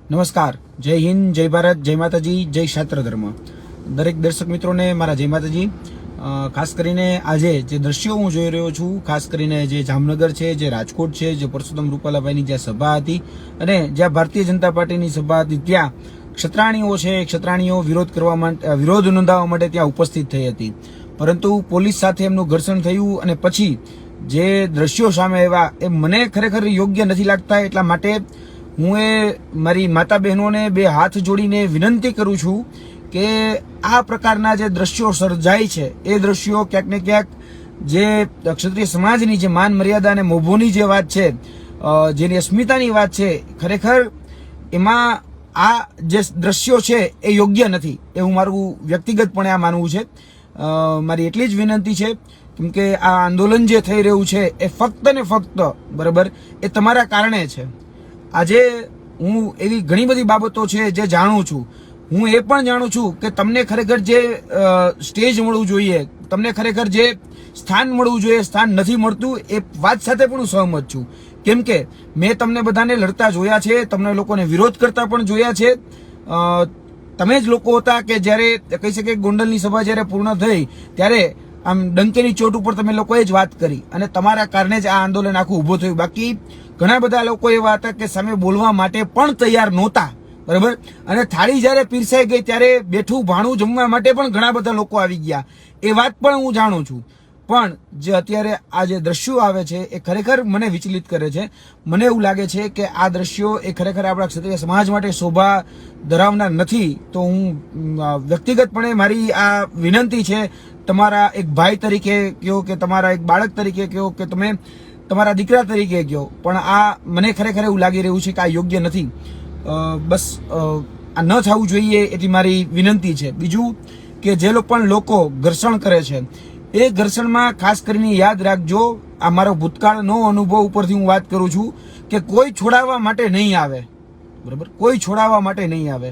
નમસ્કાર, જય હિન્દ, જય ભારત, જય માતાજી, જય ક્ષાત્ર ધર્મ. દરેક દર્શક મિત્રોને મારા જય માતાજી. ખાસ કરીને આજે જે દ્રશ્યો હું જોઈ રહ્યો છું, ખાસ કરીને જે જામનગર છે, જે રાજકોટ છે, જે પરસોત્તમ રૂપાલાભાઈની જ્યાં સભા હતી અને જ્યાં ભારતીય જનતા પાર્ટીની સભા હતી, ત્યાં ક્ષત્રાણીઓ છે, ક્ષત્રાણીઓ વિરોધ નોંધાવવા માટે ત્યાં ઉપસ્થિત થઈ હતી. પરંતુ પોલીસ સાથે એમનું ઘર્ષણ થયું અને પછી જે દ્રશ્યો સામે આવ્યા એ મને ખરેખર યોગ્ય નથી લાગતા. એટલા માટે હું મારી માતા બહેનોને બે હાથ જોડીને વિનંતી કરું છું કે આ પ્રકારના જે દ્રશ્યો સર્જાય છે એ દ્રશ્યો ક્યાંક ને ક્યાંક જે ક્ષત્રિય સમાજની જે માન મર્યાદા અને મોભોની જે વાત છે, જેની અસ્મિતાની વાત છે, ખરેખર એમાં આ જે દ્રશ્યો છે એ યોગ્ય નથી. એવું મારું વ્યક્તિગતપણે આ માનવું છે. મારી એટલી જ વિનંતી છે કેમ કે આ આંદોલન જે થઈ રહ્યું છે એ ફક્ત ને ફક્ત બરાબર એ તમારા કારણે છે. આજે હું એવી ઘણી બધી બાબતો છે જે જાણું છું. હું એ પણ જાણું છું કે તમને ખરેખર જે સ્ટેજ મળવું જોઈએ, તમને ખરેખર જે સ્થાન મળવું જોઈએ, સ્થાન નથી મળતું. એ વાત સાથે પણ હું સહમત છું. કેમ કે મેં તમને બધાને લડતા જોયા છે, તમને લોકોને વિરોધ કરતા પણ જોયા છે. તમે જ લોકો હતા કે જ્યારે કહી શકે ગોંડલની સભા જ્યારે પૂર્ણ થઈ ત્યારે આમ ડંકેની ચોટ ઉપર તમે લોકોએ જ વાત કરી અને તમારા કારણે જ આ આંદોલન આખું ઊભું થયું. બાકી ઘણા બધા લોકો એવા હતા કે સામે બોલવા માટે પણ તૈયાર નહોતા, બરાબર. અને થાળી જ્યારે પીરસાઈ ગઈ ત્યારે બેઠું ભાણું જમવા માટે પણ ઘણા બધા લોકો આવી ગયા. એ વાત પણ હું જાણું છું. પણ જે અત્યારે આ જે દ્રશ્યો આવે છે એ ખરેખર મને વિચલિત કરે છે. મને એવું લાગે છે કે આ દ્રશ્યો એ ખરેખર આપણા ક્ષત્રિય સમાજ માટે શોભા ધરાવનાર નથી. તો હું વ્યક્તિગતપણે મારી આ વિનંતી છે, તમારા એક ભાઈ તરીકે કહો કે તમારા એક બાળક તરીકે કહો કે તમે તમારા દીકરા તરીકે કહો, પણ આ મને ખરેખર એવું લાગી રહ્યું છે કે આ યોગ્ય નથી. બસ આ ન થવું જોઈએ એટલી મારી વિનંતી છે. બીજું કે જે પણ લોકો ઘર્ષણ કરે છે એ ઘર્ષણમાં ખાસ કરીને યાદ રાખજો, આ મારો ભૂતકાળનો અનુભવ ઉપરથી હું વાત કરું છું કે કોઈ છોડાવવા માટે નહીં આવે, બરાબર. કોઈ છોડાવવા માટે નહીં આવે.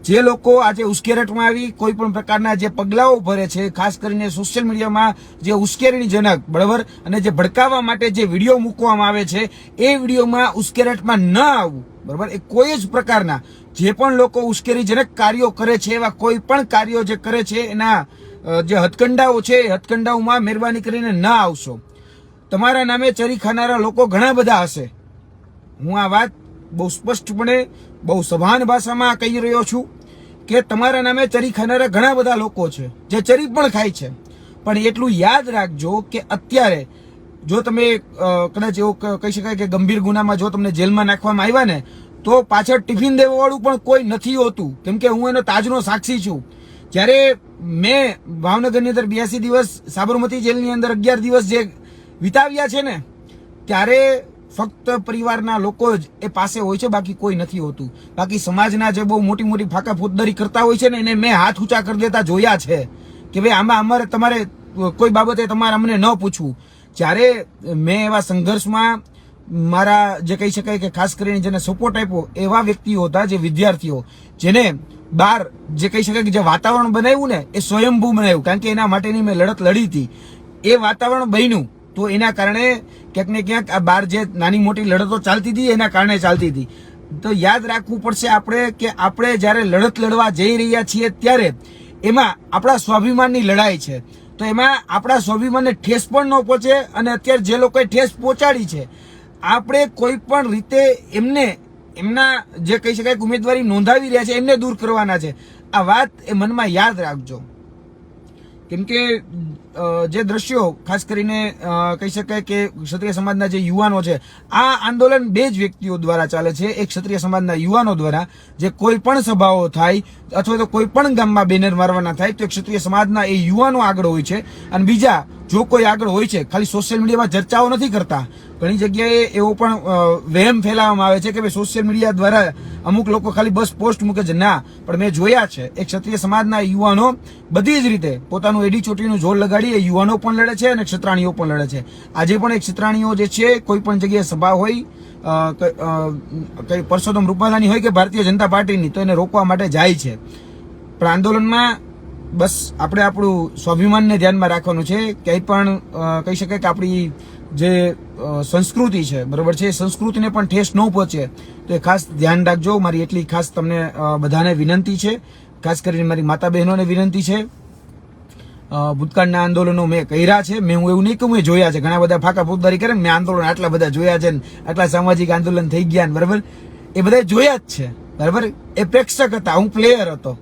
જે લોકો આજે ઉશ્કેરટમાં આવી કોઈ પણ પ્રકારના જે પગલાઓ ભરે છે, ખાસ કરીને સોશિયલ મીડિયામાં જે ઉશ્કેરણીજનક, બરાબર, અને જે ભડકાવવા માટે જે વિડીયો મૂકવામાં આવે છે એ વિડીયોમાં ઉશ્કેરટમાં ન આવવું, બરાબર. એ કોઈ જ પ્રકારના જે પણ લોકો ઉશ્કેરણીજનક કાર્યો કરે છે, એવા કોઈ પણ કાર્યો જે કરે છે એના જે હથકંડાઓ છે એ હથકંડાઓમાં મહેરબાની કરીને ન આવશો. તમારા નામે ચરી ખાનારા લોકો ઘણા બધા હશે. હું આ વાત બહુ સ્પષ્ટપણે બહુ સભાન ભાષામાં કહી રહ્યો છું કે તમારા નામે ચરી ખાનારા ઘણા બધા લોકો છે જે ચરી પણ ખાય છે. પણ એટલું યાદ રાખજો કે અત્યારે જો તમે કદાચ એવું કહી શકાય કે ગંભીર ગુનામાં જો તમને જેલમાં નાખવામાં આવ્યા ને તો પાછળ ટિફિન દેવાવાળું પણ કોઈ નથી હોતું. કેમ કે હું એનો તાજનો સાક્ષી છું. જ્યારે મેં ભાવનગરની અંદર 82 દિવસ સાબરમતી જેલની અંદર 11 દિવસ જે વિતાવ્યા છે ને, ત્યારે ફક્ત પરિવારના લોકો જ એ પાસે હોય છે, બાકી કોઈ નથી હોતું. બાકી સમાજના જે બહુ મોટી મોટી ફાકા ફોજદારી કરતા હોય છે ને એને મેં હાથ ઊંચા કરી દેતા જોયા છે કે ભાઈ આમાં તમારે કોઈ બાબતે તમારે અમને ન પૂછવું. જ્યારે મેં એવા સંઘર્ષમાં મારા જે કહી શકાય કે ખાસ કરીને જેને સપોર્ટ આપ્યો એવા વ્યક્તિઓ હતા, જે વિદ્યાર્થીઓ, જેને બહાર જે કહી શકાય કે જે વાતાવરણ બનાવ્યું ને એ સ્વયંભૂ બનાવ્યું, કારણ કે એના માટેની મેં લડત લડી હતી. એ વાતાવરણ બન્યું તો એના કારણે ક્યાંક ને ક્યાંક આ બહાર જે નાની મોટી લડતો ચાલતી હતી એના કારણે ચાલતી હતી. તો યાદ રાખવું પડશે આપણે કે આપણે જ્યારે લડત લડવા જઈ રહ્યા છીએ ત્યારે એમાં આપણા સ્વાભિમાનની લડાઈ છે. તો એમાં આપણા સ્વાભિમાનને ઠેસ પણ ન પહોંચે. અને અત્યારે જે લોકોએ ઠેસ પહોંચાડી છે, આપણે કોઈ પણ રીતે એમના જે કહી શકાય કે ઉમેદવારી નોંધાવી રહ્યા છે એમને દૂર કરવાના છે. આ વાત એ મનમાં યાદ રાખજો. કેમ કે જે દ્રશ્યો ખાસ કરીને કહી શકાય કે ક્ષત્રિય સમાજના જે યુવાનો છે, આ આંદોલન બે જ વ્યક્તિઓ દ્વારા ચાલે છે. એક ક્ષત્રિય સમાજના યુવાનો દ્વારા જે કોઈ પણ સભાઓ થાય અથવા તો કોઈ પણ ગામમાં બેનર મારવાના થાય તો ક્ષત્રિય સમાજના એ યુવાનો આગળ હોય છે. અને બીજા જો કોઈ આગળ હોય છે, ખાલી સોશિયલ મીડિયામાં ચર્ચાઓ નથી કરતા. ઘણી જગ્યાએ એવો પણ વહેમ ફેલાવવામાં આવે છે કે ભાઈ સોશિયલ મીડિયા દ્વારા અમુક લોકો ખાલી બસ પોસ્ટ મૂકે છે. ના, પણ મેં જોયા છે એક ક્ષત્રિય સમાજના યુવાનો બધી જ રીતે પોતાનું એડી ચોટીનું જોર લગાડી એ યુવાનો પણ લડે છે અને ક્ષત્રાણીઓ પણ લડે છે. આજે પણ એક ક્ષત્રાણીઓ જે છે કોઈ પણ જગ્યાએ સભા હોય, કઈ પરસોત્તમ રૂપાલાની હોય કે ભારતીય જનતા પાર્ટીની, તો એને રોકવા માટે જાય છે. પણ આંદોલનમાં બસ આપણે આપણું સ્વાભિમાનને ધ્યાનમાં રાખવાનું છે. ક્યાંય પણ કહી શકાય કે આપણી જે સંસ્કૃતિ છે, બરાબર છે, એ સંસ્કૃતિને પણ ઠેસ ન પહોંચે તો એ ખાસ ધ્યાન રાખજો. મારી એટલી ખાસ તમને બધાને વિનંતી છે, ખાસ કરીને મારી માતા બહેનોને વિનંતી છે. ભૂતકાળના આંદોલનો મેં કર્યા છે, મેં હું એવું નહીં કે મેં જોયા છે. ઘણા બધા ફાકા ફોજદારી કરે ને મેં આંદોલન આટલા બધા જોયા છે ને આટલા સામાજિક આંદોલન થઈ ગયા ને, બરાબર, એ બધા જોયા જ છે, બરાબર. એ પ્રેક્ષક હતા, હું પ્લેયર હતો.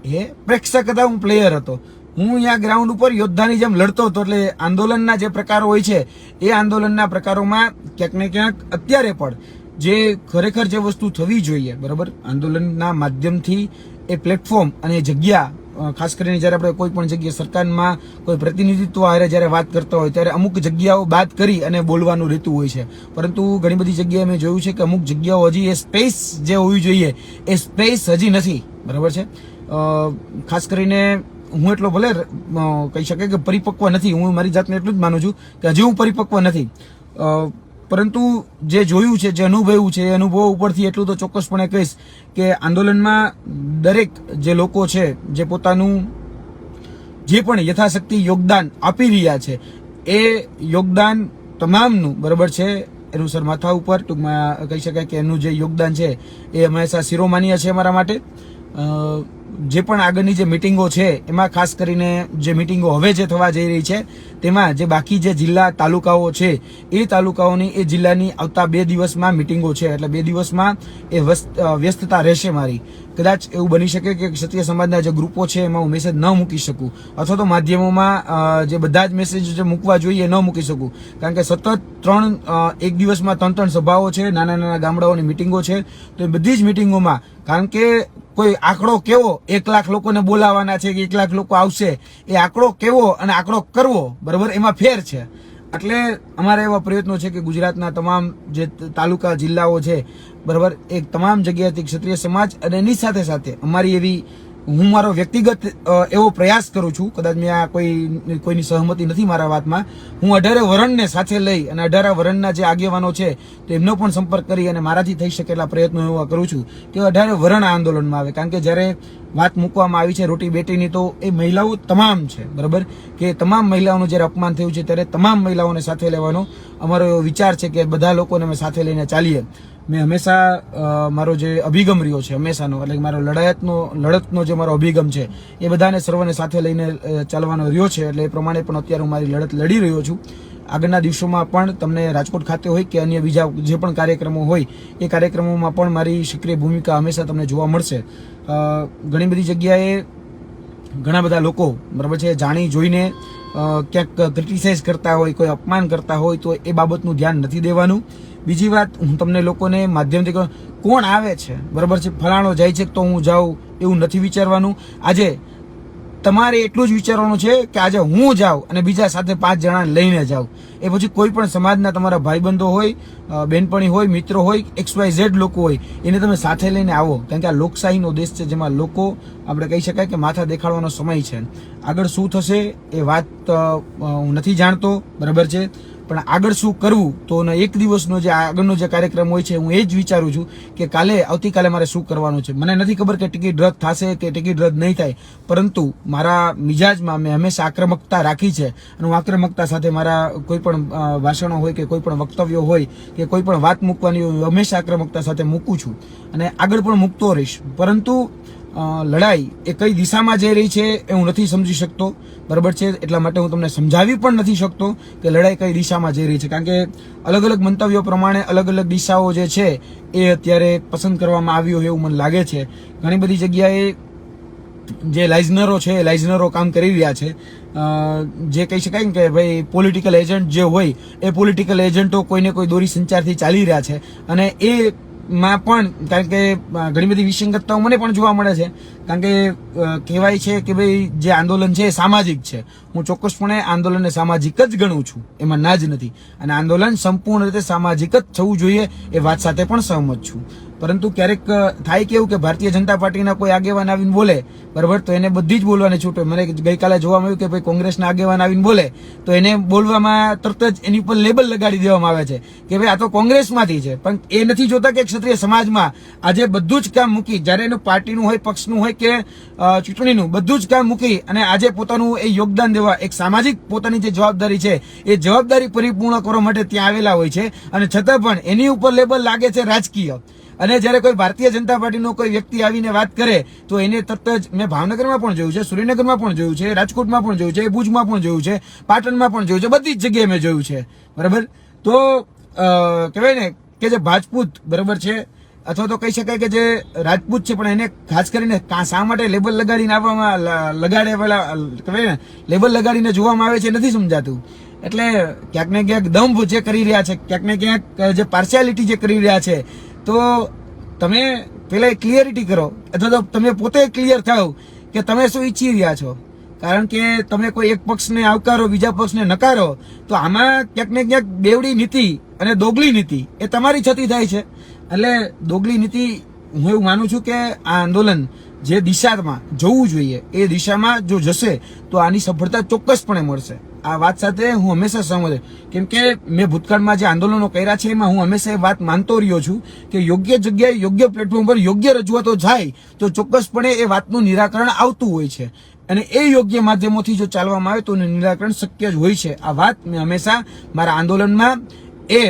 એ પ્રેક્ષક હતા, હું પ્લેયર હતો. હું અહીંયા ગ્રાઉન્ડ ઉપર યોદ્ધાની જેમ લડતો હતો. એટલે આંદોલનના જે પ્રકારો હોય છે એ આંદોલનના પ્રકારોમાં ક્યાંક ને ક્યાંક અત્યારે પણ જે ખરેખર જે વસ્તુ થવી જોઈએ, બરાબર, આંદોલનના માધ્યમથી એ પ્લેટફોર્મ અને જગ્યા, ખાસ કરીને જ્યારે આપણે કોઈ પણ જગ્યાએ સરકારમાં કોઈ પ્રતિનિધિત્વ હારે જ્યારે વાત કરતા હોય ત્યારે અમુક જગ્યાઓ બાદ કરી અને બોલવાનું રહેતું હોય છે. પરંતુ ઘણી બધી જગ્યાએ મેં જોયું છે કે અમુક જગ્યાઓ હજી એ સ્પેસ જે હોવી જોઈએ એ સ્પેસ હજી નથી, બરાબર છે. ખાસ કરીને હું એટલો ભલે કહી શકે કે પરિપક્વ નથી, હું મારી જાતને એટલું જ માનું છું કે હજી હું પરિપક્વ નથી, પરંતુ જે જોયું છે, જે અનુભવ્યું છે, એ અનુભવ ઉપરથી એટલું તો ચોક્કસપણે કહીશ કે આંદોલનમાં દરેક જે લોકો છે, જે પોતાનું જે પણ યથાશક્તિ યોગદાન આપી રહ્યા છે, એ યોગદાન તમામનું, બરાબર છે, એનું સર માથા ઉપર ટૂંકમાં કહી શકાય કે એનું જે યોગદાન છે એ હંમેશા શિરોમાનીય છે અમારા માટે. જે પણ આગળની જે મિટિંગો છે એમાં ખાસ કરીને જે મિટિંગો હવે જે થવા જઈ રહી છે તેમાં જે બાકી જે જિલ્લા તાલુકાઓ છે એ તાલુકાઓની એ જિલ્લાની આવતા 2 દિવસમાં મિટિંગો છે. એટલે 2 દિવસમાં એ વ્યસ્તતા રહેશે મારી. કદાચ એવું બની શકે કે ક્ષત્રિય સમાજના જે ગ્રુપો છે એમાં હું મેસેજ ન મૂકી શકું, અથવા તો માધ્યમોમાં જે બધા જ મેસેજ જે મૂકવા જોઈએ ન મૂકી શકું, કારણ કે સતત એક દિવસમાં 3 સભાઓ છે, નાના નાના ગામડાઓની મિટિંગો છે. તો એ બધી જ મિટિંગોમાં, કારણ કે કોઈ આંકડો કેવો 1 લાખ લોકોને બોલાવાના છે કે 1 લાખ લોકો આવશે, એ આંકડો કેવો અને આંકડો કરવો, બરાબર, એમાં ફેર છે. એટલે અમારા એવા પ્રયત્નો છે કે ગુજરાતના તમામ જે તાલુકા જિલ્લાઓ છે, બરાબર, એ તમામ જગ્યાએથી ક્ષત્રિય સમાજ અને એની સાથે સાથે અમારી એવી, હું મારો વ્યક્તિગત એવો પ્રયાસ કરું છું. કદાચ મેં આ કોઈની સહમતિ નથી મારા વાતમાં. હું 18 વરણને સાથે લઈ અને 18 વરણના જે આગેવાનો છે તેમનો પણ સંપર્ક કરી અને મારાથી થઈ શકેલા પ્રયત્નો એવા કરું છું કે 18 વરણ આંદોલનમાં આવે. કારણ કે જ્યારે વાત મૂકવામાં આવી છે રોટી બેટીની, તો એ મહિલાઓ તમામ છે, બરાબર, કે તમામ મહિલાઓનું જ્યારે અપમાન થયું છે ત્યારે તમામ મહિલાઓને સાથે લેવાનો અમારો એવો વિચાર છે કે બધા લોકોને અમે સાથે લઈને ચાલીએ. મેં હંમેશા મારો જે અભિગમ રહ્યો છે હંમેશાનો, એટલે મારો લડતનો જે મારો અભિગમ છે એ બધાને સર્વને સાથે લઈને ચાલવાનો રહ્યો છે. એટલે એ પ્રમાણે પણ અત્યારે હું મારી લડત લડી રહ્યો છું. આગળના દિવસોમાં પણ તમને રાજકોટ ખાતે હોય કે અન્ય બીજા જે પણ કાર્યક્રમો હોય એ કાર્યક્રમોમાં પણ મારી સક્રિય ભૂમિકા હંમેશા તમને જોવા મળશે. ઘણી બધી જગ્યાએ ઘણા બધા લોકો, બરાબર છે, જાણી જોઈને ક્યાંક ક્રિટિસાઇઝ કરતા હોય, કોઈ અપમાન કરતા હોય તો એ બાબતનું ધ્યાન નથી દેવાનું. બીજી વાત, હું તમને લોકોને માધ્યમથી કહું, કોણ આવે છે, બરાબર છે, ફલાણો જાય છે તો હું જાઉં, એવું નથી વિચારવાનું. આજે તમારે એટલું જ વિચારવાનું છે કે આજે હું જાઉં અને બીજા સાથે 5 જણાને લઈને જાઉં. એ પછી કોઈ પણ સમાજના તમારા ભાઈબંધો હોય, બેનપણી હોય, મિત્રો હોય, XYZ લોકો હોય, એને તમે સાથે લઈને આવો. કારણ કે આ લોકશાહીનો દેશ છે જેમાં લોકો, આપણે કહી શકાય કે માથા દેખાડવાનો સમય છે. આગળ શું થશે એ વાત હું નથી જાણતો, બરાબર છે, પણ આગળ શું કરવું તો એક દિવસનો જે આગળનો જે કાર્યક્રમ હોય છે હું એ જ વિચારું છું કે આવતીકાલે મારે શું કરવાનું છે. મને નથી ખબર કે ટિકિટ રદ થશે કે ટિકિટ રદ નહીં થાય, પરંતુ મારા મિજાજમાં મેં હંમેશા આક્રમકતા રાખી છે અને હું આક્રમકતા સાથે મારા કોઈ પણ ભાષણો હોય કે કોઈ પણ વક્તવ્યો હોય કે કોઈ પણ વાત મૂકવાની હોય, હંમેશા આક્રમકતા સાથે મૂકું છું અને આગળ પણ મૂકતો રહીશ. પરંતુ લડાઈ એ કઈ દિશામાં જઈ રહી છે એ હું નથી સમજી શકતો, બરાબર છે, એટલા માટે હું તમને સમજાવી પણ નથી શકતો કે લડાઈ કઈ દિશામાં જઈ રહી છે. કારણ કે અલગ અલગ મંતવ્યો પ્રમાણે અલગ અલગ દિશાઓ જે છે એ અત્યારે પસંદ કરવામાં આવી હોય એવું મને લાગે છે. ઘણી બધી જગ્યાએ જે લાઇઝનરો છે એ લાઇઝનરો કામ કરી રહ્યા છે. જે કહી શકાય ને કે ભાઈ પોલિટિકલ એજન્ટ જે હોય એ પોલિટિકલ એજન્ટો કોઈને કોઈ દોરી સંચારથી ચાલી રહ્યા છે અને એ માં પણ, કારણ કે ઘણી બધી વિસંગતતાઓ મને પણ જોવા મળે છે. કારણ કે કહેવાય છે કે ભાઈ જે આંદોલન છે એ સામાજિક છે. હું ચોક્કસપણે આંદોલનને સામાજિક જ ગણું છું, એમાં ના જ નથી, અને આંદોલન સંપૂર્ણ રીતે સામાજિક જ થવું જોઈએ એ વાત સાથે પણ સહમત છું. પરંતુ ક્યારેક થાય કેવું કે ભારતીય જનતા પાર્ટીના કોઈ આગેવાન આવીને બોલે, બરાબર, તો એને બધી જ બોલવાની છૂટ હોય. મને ગઈકાલે જોવા મળ્યું કે ભાઈ કોંગ્રેસના આગેવાન આવીને બોલે તો એને બોલવામાં તરત જ એની પર લેબલ લગાડી દેવામાં આવે છે કે ભાઈ આ તો કોંગ્રેસમાંથી છે. પણ એ નથી જોતા કે ક્ષત્રિય સમાજમાં આજે બધું જ કામ મૂકી, જ્યારે એનું પાર્ટીનું હોય, પક્ષનું હોય કે ચૂંટણીનું, બધું જ કામ મૂકી અને આજે પોતાનું એ યોગદાન દેવા, એક સામાજિક પોતાની જે જવાબદારી છે એ જવાબદારી પરિપૂર્ણ કરવા માટે ત્યાં આવેલા હોય છે. અને છતાં પણ એની ઉપર લેબલ લાગે છે રાજકીય. અને જ્યારે કોઈ ભારતીય જનતા પાર્ટીનો કોઈ વ્યક્તિ આવીને વાત કરે તો એને તરત જ, મેં ભાવનગરમાં પણ જોયું છે, સુરેન્દ્રનગરમાં પણ જોયું છે, રાજકોટમાં પણ જોયું છે, ભુજમાં પણ જોયું છે, પાટણમાં પણ જોયું છે, બધી જ જગ્યાએ મેં જોયું છે, બરાબર. તો કહેવાય ને કે જે રાજપૂત, બરાબર છે, અથવા તો કહી શકાય કે જે રાજપૂત છે, પણ એને ખાસ કરીને શા માટે લેબલ લગાડીને કહેવાય ને લેબલ લગાડીને જોવામાં આવે છે નથી સમજાતું. એટલે ક્યાંક ને ક્યાંક દંભ જે કરી રહ્યા છે, ક્યાંક ને ક્યાંક જે પાર્શિયાલિટી જે કરી રહ્યા છે, તો તમે પેલા ક્લિયરિટી કરો, અથવા તો તમે પોતે ક્લિયર થાવ કે તમે શું ઈચ્છી રહ્યા છો. કારણ કે તમે કોઈ એક પક્ષને આવકારો, બીજા પક્ષને નકારો, તો આમાં ક્યાંક ને ક્યાંક બેવડી નીતિ અને દોગલી નીતિ એ તમારી છતી થાય છે. એટલે દોગલી નીતિ, હું એવું માનું છું કે આ આંદોલન જે દિશામાં જવું જોઈએ એ દિશામાં જો જશે તો આની સફળતા ચોક્કસપણે મળશે. આ વાત સાથે હું હંમેશા સહમત, કેમ કે મેં ભૂતકાળમાં જે આંદોલનો કર્યા છે એમાં હું હંમેશા એ વાત માનતો રહ્યો છું કે યોગ્ય જગ્યાએ, યોગ્ય પ્લેટફોર્મ પર યોગ્ય રજૂઆતો જાય તો ચોક્કસપણે એ વાતનું નિરાકરણ આવતું હોય છે. અને એ યોગ્ય માધ્યમોથી જો ચાલવામાં આવે તો નિરાકરણ શક્ય જ હોય છે. આ વાત મેં હંમેશા મારા આંદોલનમાં એ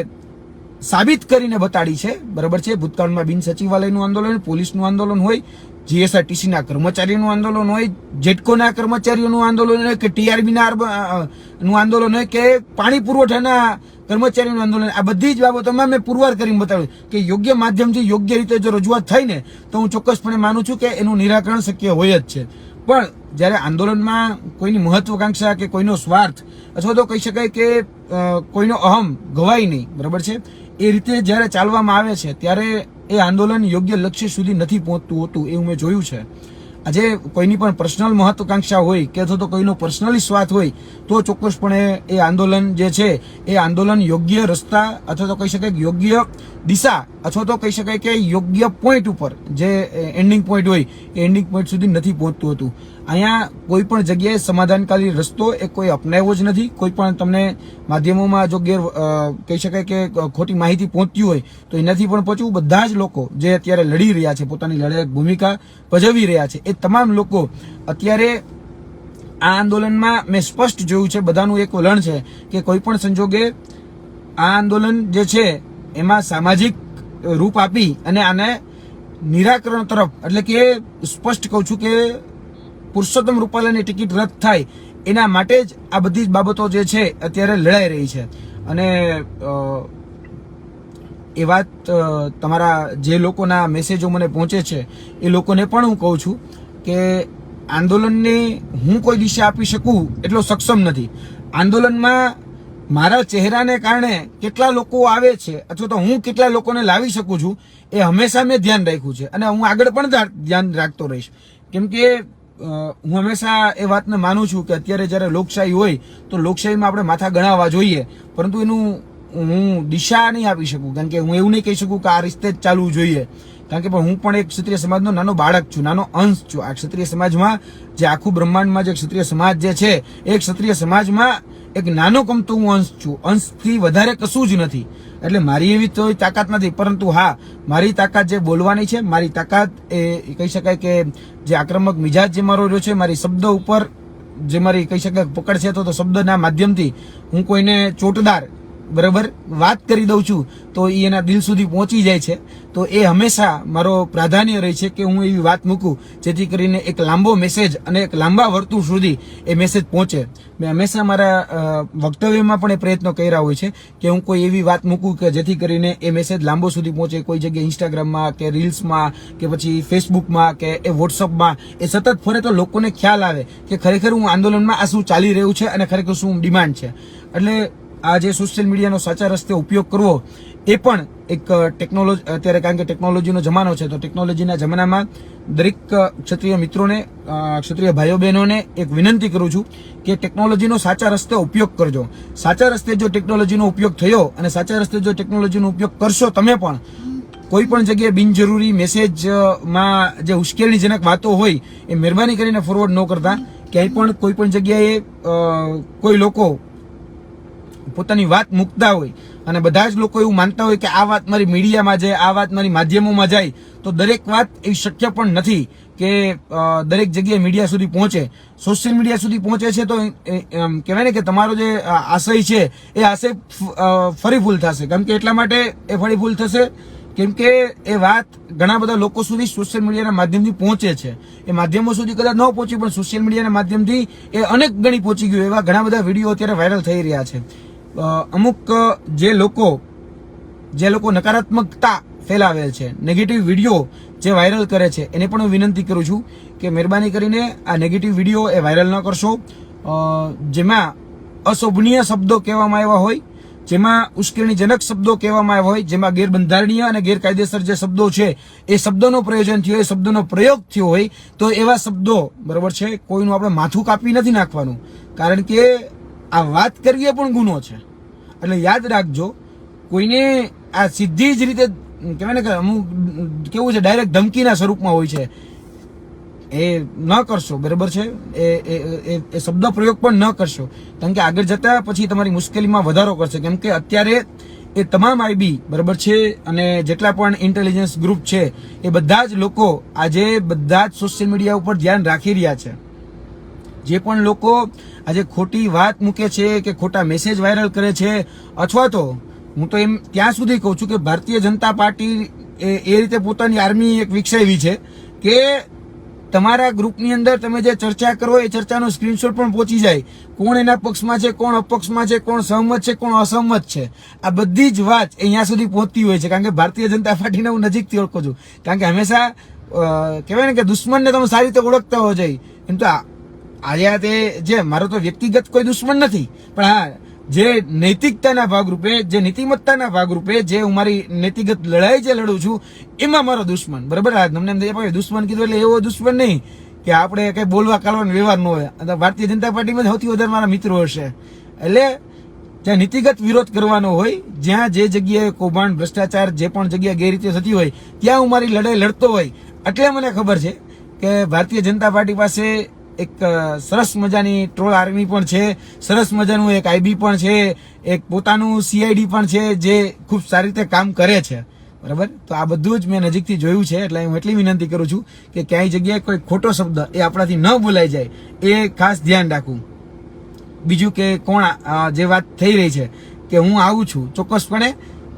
સાબિત કરીને બતાડી છે, બરાબર છે. ભૂતકાળમાં બિન સચિવાલયનું આંદોલન, પોલીસનું આંદોલન હોય, જીએસઆરટીસીના કર્મચારીઓનું આંદોલન હોય, જેટકોના કર્મચારીઓનું આંદોલન હોય કે ટીઆરબીના નું આંદોલન હોય કે પાણી પુરવઠાના કર્મચારીઓનું આંદોલન, આ બધી જ બાબતોમાં મેં પુરવાર કરીને બતાવ્યું કે યોગ્ય માધ્યમથી યોગ્ય રીતે જો રજૂઆત થાય ને તો હું ચોક્કસપણે માનું છું કે એનું નિરાકરણ શક્ય હોય જ છે. પણ જ્યારે આંદોલનમાં કોઈની મહત્વાકાંક્ષા કે કોઈનો સ્વાર્થ, અથવા તો કહી શકાય કે કોઈનો અહમ ગવાય નહીં, બરાબર છે, એ રીતે જ્યારે ચાલવામાં આવે છે ત્યારે એ આંદોલન યોગ્ય લક્ષ્ય સુધી નથી પહોંચતું હોતું, એવું મેં જોયું છે. આજે કોઈની પણ પર્સનલ મહત્વાકાંક્ષા હોય કે અથવા તો કોઈનો પર્સનલી સ્વાર્થ હોય તો ચોક્કસપણે એ આંદોલન જે છે એ આંદોલન યોગ્ય રસ્તા, અથવા તો કહી શકાય યોગ્ય દિશા, અથવા તો કહી શકાય કે યોગ્ય પોઈન્ટ ઉપર, જે એન્ડિંગ પોઈન્ટ હોય એ એન્ડિંગ પોઈન્ટ સુધી નથી પહોંચતું હતું. અહીંયા કોઈ પણ જગ્યાએ સમાધાનકારી રસ્તો એ કોઈ અપનાવ્યો જ નથી. કોઈ પણ તમને માધ્યમોમાં જો કહી શકાય કે ખોટી માહિતી પહોંચતી હોય તો એનાથી પણ પહોંચવું. બધા જ લોકો જે અત્યારે લડી રહ્યા છે, પોતાની લડાયક ભૂમિકા ભજવી રહ્યા છે, એ તમામ લોકો અત્યારે આ આંદોલનમાં મેં સ્પષ્ટ જોયું છે, બધાનું એક વલણ છે કે કોઈ પણ સંજોગે આ આંદોલન જે છે એમાં સામાજિક રૂપ આપી અને આને નિરાકરણ તરફ, એટલે કે સ્પષ્ટ કહું છું કે પુરુષોત્તમ રૂપાલાની ટિકિટ રદ થાય એના માટે જ આ બધી જ બાબતો જે છે અત્યારે લડાઈ રહી છે. અને એ વાત તમારા જે લોકોના મેસેજો મને પહોંચે છે એ લોકોને પણ હું કહું છું કે આંદોલનને હું કોઈ દિશા આપી શકું એટલો સક્ષમ નથી. આંદોલનમાં મારા ચહેરાને કારણે કેટલા લોકો આવે છે અથવા તો હું કેટલા લોકોને લાવી શકું છું એ હંમેશા મેં ધ્યાન રાખ્યું છે અને હું આગળ પણ ધ્યાન રાખતો રહીશ. કેમ કે હું હંમેશા એ વાતને માનું છું કે અત્યારે જ્યારે લોકશાહી હોય તો લોકશાહીમાં આપણે માથા ગણાવવા જોઈએ, પરંતુ એનું હું દિશા નહીં આપી શકું. કારણ કે હું એવું નહીં કહી શકું કે આ રીતે જ ચાલવું જોઈએ, કારણ કે હું પણ એક ક્ષત્રિય સમાજનો નાનો બાળક છું, નાનો અંશ છું. આ ક્ષત્રિય સમાજમાં જે આખું બ્રહ્માંડમાં જે ક્ષત્રિય સમાજ જે છે એ ક્ષત્રિય સમાજમાં એક નાનો કમતો હું અંશ છું. અંશથી વધારે કશું જ નથી. એટલે મારી એવી તો તાકાત નથી, પરંતુ હા, મારી તાકાત જે બોલવાની છે, મારી તાકાત એ કહી શકાય કે જે આક્રમક મિજાજ જે મારો રહ્યો છે, મારી શબ્દ ઉપર જે મારી કહી શકાય પકડ છે, તો શબ્દના માધ્યમથી હું કોઈને ચોટદાર, બરાબર, વાત કરી દઉં છું તો એ એના દિલ સુધી પહોંચી જાય છે. તો એ હંમેશા મારો પ્રાધાન્ય રહે છે કે હું એવી વાત મૂકું જેથી કરીને એક લાંબો મેસેજ અને એક લાંબા વર્તુળ સુધી એ મેસેજ પહોંચે. મેં હંમેશા મારા વક્તવ્યમાં પણ એ પ્રયત્નો કર્યા હોય છે કે હું કોઈ એવી વાત મૂકું કે જેથી કરીને એ મેસેજ લાંબો સુધી પહોંચે. કોઈ જગ્યાએ ઇન્સ્ટાગ્રામમાં કે રીલ્સમાં કે પછી ફેસબુકમાં કે એ વોટ્સઅપમાં એ સતત ફરે તો લોકોને ખ્યાલ આવે કે ખરેખર હું આંદોલનમાં આ શું ચાલી રહ્યું છે અને ખરેખર શું ડિમાન્ડ છે. એટલે આ જે સોશિયલ મીડિયાનો સાચા રસ્તે ઉપયોગ કરવો એ પણ એક ટેકનોલોજી, અત્યારે કારણ કે ટેકનોલોજીનો જમાનો છે તો ટેકનોલોજીના જમાનામાં દરેક ક્ષત્રિય મિત્રોને, ક્ષત્રિય ભાઈઓ બહેનોને એક વિનંતી કરું છું કે ટેકનોલોજીનો સાચા રસ્તે ઉપયોગ કરજો. સાચા રસ્તે જો ટેકનોલોજીનો ઉપયોગ થયો અને સાચા રસ્તે જો ટેકનોલોજીનો ઉપયોગ કરશો તમે પણ, કોઈ પણ જગ્યાએ બિનજરૂરી મેસેજમાં જે ઉશ્કેરણીજનક વાતો હોય એ મહેરબાની કરીને ફોરવર્ડ ન કરતા. ક્યાંય પણ કોઈ પણ જગ્યાએ કોઈ લોકો પોતાની વાત મૂકતા હોય અને બધા જ લોકો એવું માનતા હોય કે આ વાત મારી મીડિયામાં જાય, આ વાત મારી માધ્યમોમાં જાય, તો દરેક વાત એવી શક્ય પણ નથી કે દરેક જગ્યાએ મીડિયા સુધી પહોંચે. સોશિયલ મીડિયા સુધી પહોંચે છે તો કહેવાય ને કે તમારો જે આશય છે એ આશય ફરી ભૂલ થશે. કેમ કે એટલા માટે એ ફરી ભૂલ થશે કેમ કે એ વાત ઘણા બધા લોકો સુધી સોશિયલ મીડિયાના માધ્યમથી પહોંચે છે. એ માધ્યમો સુધી કદાચ ન પહોંચી પણ સોશિયલ મીડિયાના માધ્યમથી એ અનેક ગણી પહોંચી ગયું. એવા ઘણા બધા વિડીયો અત્યારે વાયરલ થઈ રહ્યા છે. અમુક જે લોકો નકારાત્મકતા ફેલાવે છે, નેગેટિવ વિડીયો જે વાયરલ કરે છે, એને પણ હું વિનંતી કરું છું કે મહેરબાની કરીને આ નેગેટિવ વિડીયો એ વાયરલ ન કરશો. જેમાં અશોભનીય શબ્દો કહેવામાં આવ્યા હોય, જેમાં ઉશ્કેરણીજનક શબ્દો કહેવામાં આવ્યા હોય, જેમાં ગેરબંધારણીય અને ગેરકાયદેસર જે શબ્દો છે એ શબ્દોનો પ્રયોજન થયો, એ શબ્દોનો પ્રયોગ થયો હોય તો એવા શબ્દો બરોબર છે કોઈનું આપણે માથું કાપી નથી નાખવાનું. કારણ કે આ વાત કરવી એ પણ ગુનો છે. એટલે યાદ રાખજો, કોઈને આ સીધી જ રીતે કહેવાય ને કે અમુક કેવું છે ડાયરેક્ટ ધમકીના સ્વરૂપમાં હોય છે, એ ન કરશો. બરાબર છે, એ શબ્દ પ્રયોગ પણ ન કરશો. કારણ કે આગળ જતા પછી તમારી મુશ્કેલીમાં વધારો કરશે. કેમ કે અત્યારે એ તમામ આઈબી બરાબર છે અને જેટલા પણ ઇન્ટેલિજન્સ ગ્રુપ છે એ બધા જ લોકો આજે બધા જ સોશિયલ મીડિયા ઉપર ધ્યાન રાખી રહ્યા છે. જે પણ લોકો આજે ખોટી વાત મૂકે છે કે ખોટા મેસેજ વાયરલ કરે છે, અથવા તો હું તો એમ ત્યાં સુધી કહું છું કે ભારતીય જનતા પાર્ટી એ રીતે પોતાની આર્મી એક વિકસાવી છે કે તમારા ગ્રુપની અંદર તમે જે ચર્ચા કરો એ ચર્ચાનો સ્ક્રીનશોટ પણ પહોંચી જાય. કોણ એના પક્ષમાં છે, કોણ અપક્ષમાં છે, કોણ સહમત છે, કોણ અસહમત છે, આ બધી જ વાત અહીંયા સુધી પહોંચતી હોય છે. કારણ કે ભારતીય જનતા પાર્ટીને હું નજીકથી ઓળખું છું. કારણ કે હંમેશા કહેવાય ને કે દુશ્મનને તમે સારી રીતે ઓળખતા હો જાય. એમ તો આજે તે જે મારો તો વ્યક્તિગત કોઈ દુશ્મન નથી, પણ હા જે નૈતિકતાના ભાગરૂપે, જે નીતિમત્તાના ભાગરૂપે જે હું મારી નૈતિકત લડાઈ જે લડું છું એમાં મારો દુશ્મન બરાબર. તમને એમ દુશ્મન કીધું એટલે એવો દુશ્મન નહીં કે આપણે કઈ બોલવા કાઢવાનો વ્યવહાર ન હોય. ભારતીય જનતા પાર્ટીમાં સૌથી વધારે મારા મિત્રો હશે. એટલે જ્યાં નીતિગત વિરોધ કરવાનો હોય, જ્યાં જે જગ્યાએ કૌભાંડ, ભ્રષ્ટાચાર, જે પણ જગ્યા ગેરરીતિ થતી હોય ત્યાં હું મારી લડાઈ લડતો હોય. એટલે મને ખબર છે કે ભારતીય જનતા પાર્ટી પાસે એક સરસ મજાની ટ્રોલ આર્મી પણ છે, સરસ મજાનું એક આઈબી પણ છે, એક પોતાનું સીઆઈડી પણ છે જે ખૂબ સારી રીતે કામ કરે છે. બરાબર, તો આ બધું જ મેં નજીકથી જોયું છે. એટલે હું એટલી વિનંતી કરું છું કે ક્યાંય જગ્યાએ કોઈ ખોટો શબ્દ એ આપણાથી ન બોલાઈ જાય એ ખાસ ધ્યાન રાખવું. બીજું કે કોણ જે વાત થઈ રહી છે કે હું આવું છું, ચોક્કસપણે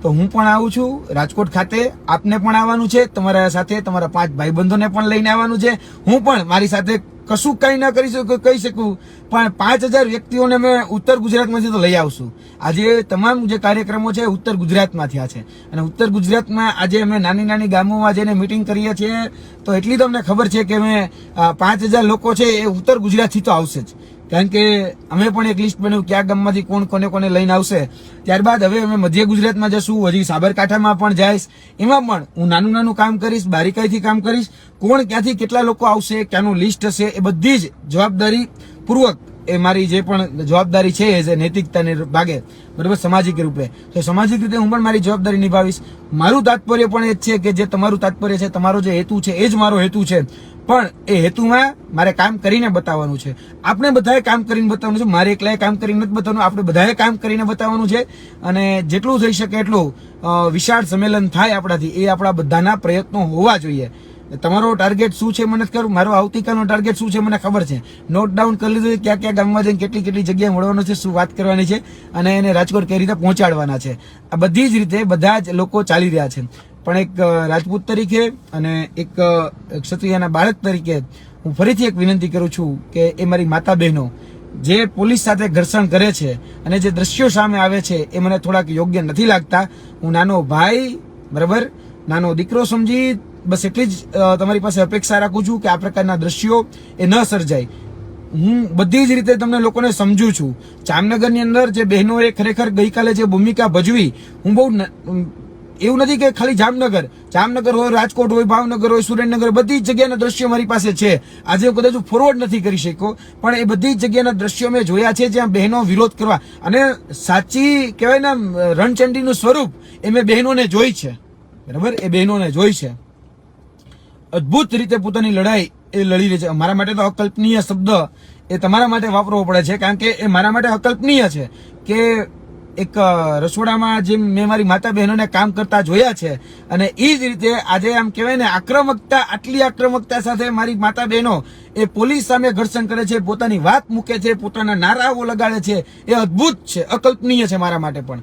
તો હું પણ આવું છું રાજકોટ ખાતે. આપને પણ આવવાનું છે, તમારા સાથે તમારા 5 ભાઈબંધોને પણ લઈને આવવાનું છે. હું પણ મારી સાથે કશું કઈ ના કરી શકું, કહી શકું, પણ 5000 વ્યક્તિઓને મેં ઉત્તર ગુજરાતમાંથી તો લઈ આવશું. આજે તમામ જે કાર્યક્રમો છે ઉત્તર ગુજરાતમાં થયા છે અને ઉત્તર ગુજરાતમાં આજે અમે નાની નાની ગામોમાં જઈને મિટિંગ કરીએ છીએ. તો એટલી તો અમને ખબર છે કે અમે 5000 લોકો છે એ ઉત્તર ગુજરાતથી તો આવશે જ. કારણ કે અમે પણ એક લિસ્ટ બનાવ્યું કયા ગામમાંથી કોણ કોને લઈને આવશે. ત્યારબાદ હવે અમે મધ્ય ગુજરાતમાં જશું, હજી સાબરકાંઠામાં પણ જઈશ. એમાં પણ હું નાનું કામ કરીશ, બારીકાઈથી કામ કરીશ. કોણ ક્યાંથી કેટલા લોકો આવશે, ક્યાંનું લિસ્ટ હશે, એ બધી જ જવાબદારી પૂર્વક એ મારી જે પણ જવાબદારી છે એ નૈતિકતાને ભાગે બરાબર સામાજિક રૂપે, તો સામાજિક રીતે હું પણ મારી જવાબદારી નિભાવીશ. મારું તાત્પર્ય પણ એ જ છે કે જે તમારું તાત્પર્ય છે, તમારો જે હેતુ છે એ જ મારો હેતુ છે. પણ એ હેતુમાં મારે કામ કરીને બતાવવાનું છે. આપણે બધાએ કામ કરીને બતાવવાનું છે. મારે એકલાએ કામ કરીને નથી બતાવવાનું, આપણે બધાએ કામ કરીને બતાવવાનું છે. અને જેટલું થઈ શકે એટલું વિશાળ સંમેલન થાય આપણાથી, એ આપણા બધાના પ્રયત્નો હોવા જોઈએ. તમારો ટાર્ગેટ શું છે મને ખબર, મારો આવતીકાલનો ટાર્ગેટ શું છે મને ખબર છે. નોટ ડાઉન કરી લીધું ક્યાં ક્યાં ગામમાં જઈને કેટલી જગ્યાએ મળવાનું છે, શું વાત કરવાની છે અને એને રાજકોટ કઈ રીતે પહોંચાડવાના છે. આ બધી જ રીતે બધા જ લોકો ચાલી રહ્યા છે. પણ એક રાજપૂત તરીકે અને એક ક્ષત્રિયના બાળક તરીકે હું ફરીથી એક વિનંતી કરું છું કે એ મારી માતા બહેનો જે પોલીસ સાથે ઘર્ષણ કરે છે અને જે દ્રશ્યો સામે આવે છે એ મને થોડાક યોગ્ય નથી લાગતા. હું નાનો ભાઈ બરાબર, નાનો દીકરો સમજી બસ એટલી જ તમારી પાસે અપેક્ષા રાખું છું કે આ પ્રકારના દ્રશ્યો એ ન સર્જાય. હું બધી જ રીતે તમને લોકોને સમજુ છું. જામનગરની અંદર જે બહેનોએ ખરેખર ગઈકાલે જે ભૂમિકા ભજવી, હું બહુ એવું નથી કે ખાલી જામનગર હોય, રાજકોટ હોય, ભાવનગર હોય, સુરેન્દ્રનગર, બધી જ જગ્યાના દ્રશ્યો મારી પાસે છે. આજે હું કદાચ ફોરવર્ડ નથી કરી શક્યો, પણ એ બધી જ જગ્યાના દ્રશ્યો મેં જોયા છે જ્યાં બહેનો વિરોધ કરવા, અને સાચી કહેવાય ને રણચંડીનું સ્વરૂપ એ મેં બહેનોને જોઈ છે. બરાબર, એ બહેનોને જોઈ છે, અદ્ભુત રીતે પોતાની લડાઈ એ લડી રહી છે. મારા માટે તો અકલ્પનીય શબ્દ એ તમારા માટે વાપરવો પડે છે, કારણ કે એ મારા માટે અકલ્પનીય છે કે એક રસોડામાં જેમ મેં મારી માતા બહેનોને કામ કરતા જોયા છે, અને એ જ રીતે આજે આમ કહેવાય ને આક્રમકતા, આટલી આક્રમકતા સાથે મારી માતા બહેનો એ પોલીસ સામે ઘર્ષણ કરે છે, પોતાની વાત મૂકે છે, પોતાના નારાઓ લગાડે છે, એ અદ્ભુત છે, અકલ્પનીય છે મારા માટે. પણ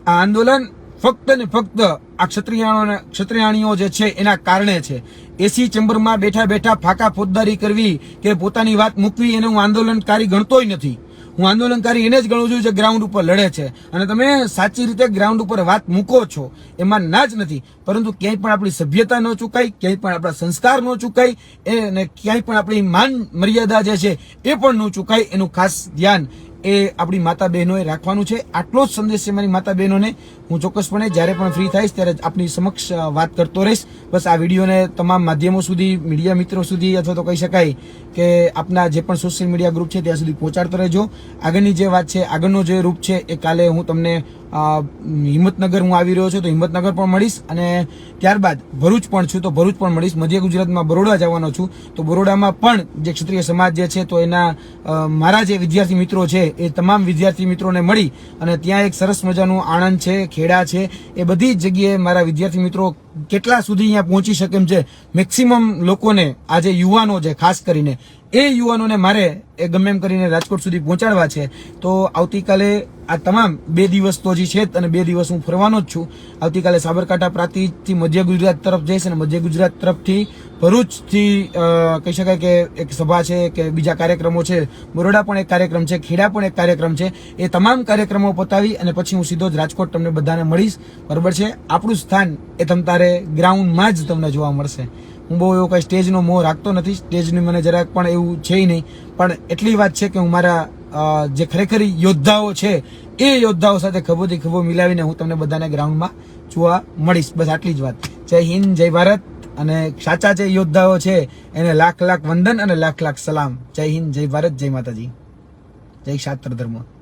આ આંદોલન ફક્ત ને ફક્ત આ ક્ષત્રિયાણીઓ જે છે એના કારણે છે. એસી ચેમ્બરમાં બેઠા બેઠા ફાકા ફોજદારી કરવી કે પોતાની વાત મૂકવી એને હું આંદોલનકારી ગણતોય નથી. હું આંદોલનકારી એને જ ગણું છું જે ગ્રાઉન્ડ ઉપર લડે છે, અને તમે સાચી રીતે ગ્રાઉન્ડ ઉપર વાત મૂકો છો એમાં ના જ નથી, પરંતુ ક્યાંય પણ આપણી સભ્યતા ન ચૂકાય, ક્યાંય પણ આપણા સંસ્કાર ન ચૂકાય, અને ક્યાંય પણ આપણી માન મર્યાદા જે છે એ પણ ન ચૂકાય, એનું ખાસ ધ્યાન એ આપણી માતા બહેનોએ રાખવાનું છે. આટલો જ સંદેશ છે મારી માતા બહેનોને. હું ચોક્કસપણે જ્યારે પણ ફ્રી થઈશ ત્યારે આપની સમક્ષ વાત કરતો રહીશ. બસ આ વિડીયોને તમામ માધ્યમો સુધી, મીડિયા મિત્રો સુધી, અથવા તો કહી શકાય કે આપના જે પણ સોશિયલ મીડિયા ગ્રુપ છે ત્યાં સુધી પહોંચાડતો રહેજો. આગળની જે વાત છે, આગળનો જે રૂપ છે એ કાલે હું તમને હિંમતનગર હું આવી રહ્યો છું તો હિંમતનગર પણ મળીશ, અને ત્યારબાદ ભરૂચ પણ છું તો ભરૂચ પણ મળીશ. મધ્ય ગુજરાતમાં બરોડા જવાનો છું તો બરોડામાં પણ જે ક્ષત્રિય સમાજ જે છે તો એના મારા જે વિદ્યાર્થી મિત્રો છે એ તમામ વિદ્યાર્થી મિત્રોને મળી અને ત્યાં એક સરસ મજાનું આણંદ છે, ખેડા છે, એ બધી જ જગ્યાએ મારા વિદ્યાર્થી મિત્રો કેટલા સુધી અહીંયા પહોંચી શકે એમ છે. મેક્સિમમ લોકોને, આજે યુવાનો છે ખાસ કરીને, એ યુવાનોને મારે એ ગમે એમ કરીને રાજકોટ સુધી પહોંચાડવા છે. તો આવતીકાલે આ તમામ 2 દિવસ તો હજી છે જ, અને 2 દિવસ હું ફરવાનો જ છું. આવતીકાલે સાબરકાંઠા પ્રાંતિથી મધ્ય ગુજરાત તરફ જઈશ, અને મધ્ય ગુજરાત તરફથી ભરૂચથી કહી શકાય કે એક સભા છે કે બીજા કાર્યક્રમો છે, બરોડા પણ એક કાર્યક્રમ છે, ખેડા પણ એક કાર્યક્રમ છે. એ તમામ કાર્યક્રમો પતાવી અને પછી હું સીધો જ રાજકોટ તમને બધાને મળીશ. બરોબર છે, આપણું સ્થાન એ તમારે ગ્રાઉન્ડમાં જ તમને જોવા મળશે. હું બહુ એવો કઈ સ્ટેજનો મોહ રાખતો નથી, સ્ટેજની મને જરાક પણ એવું છે નહીં, પણ એટલી વાત છે કે હું મારા જે ખરેખર યોદ્ધાઓ છે એ યોદ્ધાઓ સાથે ખભોથી ખભો મિલાવીને હું તમને બધાને ગ્રાઉન્ડમાં જોવા મળીશ. બસ આટલી જ વાત. જય હિન્દ, જય ભારત, અને સાચા જે યોદ્ધાઓ છે એને લાખ લાખ વંદન અને લાખ લાખ સલામ. જય હિન્દ, જય ભારત, જય માતાજી, જય ક્ષાત્ર ધર્મ.